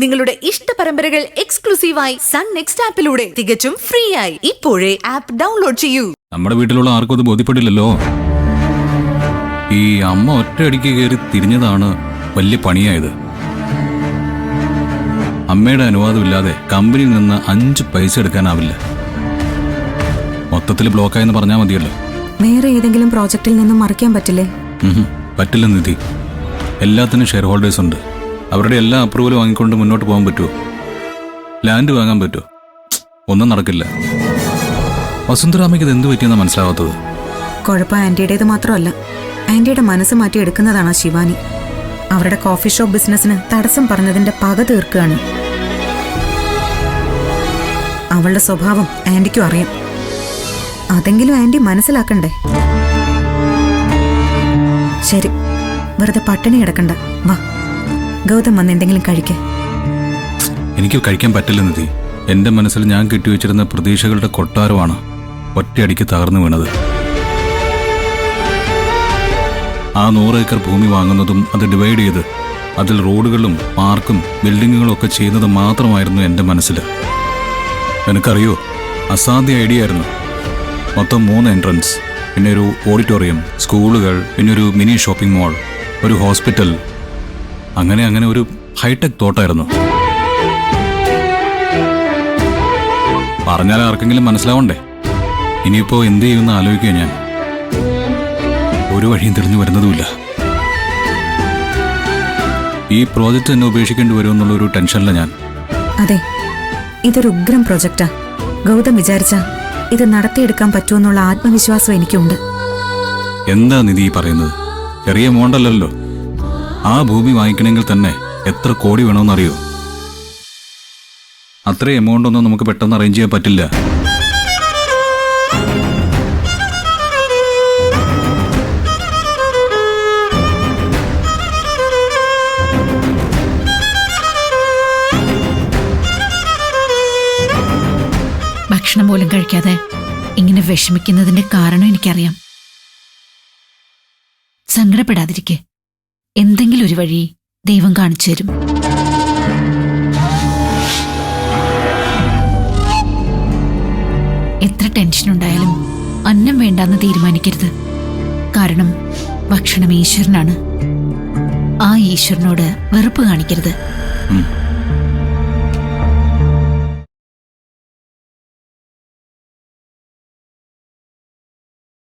നിങ്ങളുടെ ഇഷ്ട പരമ്പരകൾ എക്സ്ക്ലൂസീവായി സൺ നെക്സ്റ്റ് ആപ്പിലൂടെ തികച്ചും ഫ്രീ ആയി ഇപ്പോഴേ ആപ്പ് ഡൗൺലോഡ് ചെയ്യൂ. നമ്മുടെ വീട്ടിലുള്ള ആർക്കും അത് ബോധ്യപ്പെടില്ലല്ലോ. ഈ അമ്മ ഒറ്റയടിക്ക് കയറി തിരിഞ്ഞതാണ് വലിയ പണിയായത്. അമ്മയുടെ അനുവാദമില്ലാതെ കമ്പനിയിൽ നിന്ന് 5 പൈസ എടുക്കാനാവില്ല. മൊത്തത്തിൽ ബ്ലോക്കായെന്ന് പറഞ്ഞാൽ മതിയല്ലോ. വേറെ ഏതെങ്കിലും പ്രോജക്റ്റിൽ നിന്നും മറിക്കാൻ പറ്റില്ലേ? പറ്റില്ല നിധി. എല്ലാത്തിനും ഷെയർ ഹോൾഡേഴ്സ് ഉണ്ട്. അവരുടെ എല്ലാ അപ്രൂവലും വാങ്ങിക്കൊണ്ട് മുന്നോട്ട് പോകാൻ പറ്റുമോ? ലാൻഡ് വാങ്ങാൻ പറ്റുമോ? ഒന്നും നടക്കില്ല. വസുന്ധരാമയ്ക്ക് ഇത് എന്ത് പറ്റിയെന്നാ മനസ്സിലാവാത്തത്? കുഴപ്പം ആന്റിയുടേത് മാത്രമല്ല, ആന്റിയുടെ മനസ്സ് മാറ്റി എടുക്കുന്നതാണ് ശിവാനി. അവരുടെ കോഫി ഷോപ്പ് ബിസിനസിന് തടസ്സം പറഞ്ഞതിന്റെ പക തീർക്കുകയാണ്. അവളുടെ സ്വഭാവം ആന്റിക്കും അറിയാം. അതെങ്കിലും ആന്റി മനസ്സിലാക്കണ്ടേ? ശരി, വെറുതെ പട്ടിണി കിടക്കണ്ട. വാ, ഗൗതം വന്ന് എന്തെങ്കിലും കഴിക്കേ. എനിക്ക് കഴിക്കാൻ പറ്റില്ല നിധി. എന്റെ മനസ്സിൽ ഞാൻ കെട്ടിവെച്ചിരുന്ന പ്രതീക്ഷകളുടെ കൊട്ടാരമാണ് ഒറ്റയടിക്ക് തകർന്നു വീണത്. ആ 100 ഏക്കർ ഭൂമി വാങ്ങുന്നതും അത് ഡിവൈഡ് ചെയ്ത് അതിൽ റോഡുകളും പാർക്കും ബിൽഡിങ്ങുകളും ഒക്കെ ചെയ്യുന്നത് മാത്രമായിരുന്നു എൻ്റെ മനസ്സിൽ. എനിക്കറിയോ, അസാധ്യ ഐഡിയ ആയിരുന്നു. മൊത്തം 3 എൻട്രൻസ്, പിന്നെ ഒരു ഓഡിറ്റോറിയം, സ്കൂളുകൾ, പിന്നെ ഒരു മിനി ഷോപ്പിംഗ് മാൾ, ഒരു ഹോസ്പിറ്റൽ. അങ്ങനെ ഒരു ഹൈടെക് തോട്ടായിരുന്നു. പറഞ്ഞാൽ ആർക്കെങ്കിലും മനസ്സിലാവണ്ടേ? ഇനിയിപ്പോ എന്ത് ചെയ്യുമെന്ന് ആലോചിക്കുക ഞാൻ. ഒരു വഴിയും തെളിഞ്ഞു വരുന്നതുമില്ല. ഈ പ്രോജക്റ്റ് തന്നെ ഉപേക്ഷിക്കേണ്ടി വരുമെന്നുള്ളൊരു ടെൻഷനില്ല ഞാൻ. അതെ, ഇതൊരു ഉഗ്രം പ്രോജക്റ്റാ. ഗൗതം വിചാരിച്ച ഇത് നടത്തിയെടുക്കാൻ പറ്റുമെന്നുള്ള ആത്മവിശ്വാസം എനിക്കുണ്ട്. എന്താ നിധി പറയുന്നത്? ചെറിയ എമൗണ്ടല്ലല്ലോ. ആ ഭൂമി വാങ്ങിക്കണമെങ്കിൽ തന്നെ എത്ര കോടി വേണമെന്നറിയോ? അത്ര എമൗണ്ട് ഒന്നും നമുക്ക് പെട്ടെന്ന് അറേഞ്ച് ചെയ്യാൻ പറ്റില്ല. ഭക്ഷണം പോലും കഴിക്കാതെ ഇങ്ങനെ വിഷമിക്കുന്നതിന്റെ കാരണം എനിക്കറിയാം. സങ്കടപ്പെടാതിരിക്കെ. എന്തെങ്കിലും ഒരു വഴി ദൈവം കാണിച്ചു തരും. എത്ര ടെൻഷനുണ്ടായാലും അന്നം വേണ്ടാന്ന് തീരുമാനിക്കരുത്. കാരണം ഭക്ഷണം ഈശ്വരനാണ്. ആ ഈശ്വരനോട് വെറുപ്പ് കാണിക്കരുത്.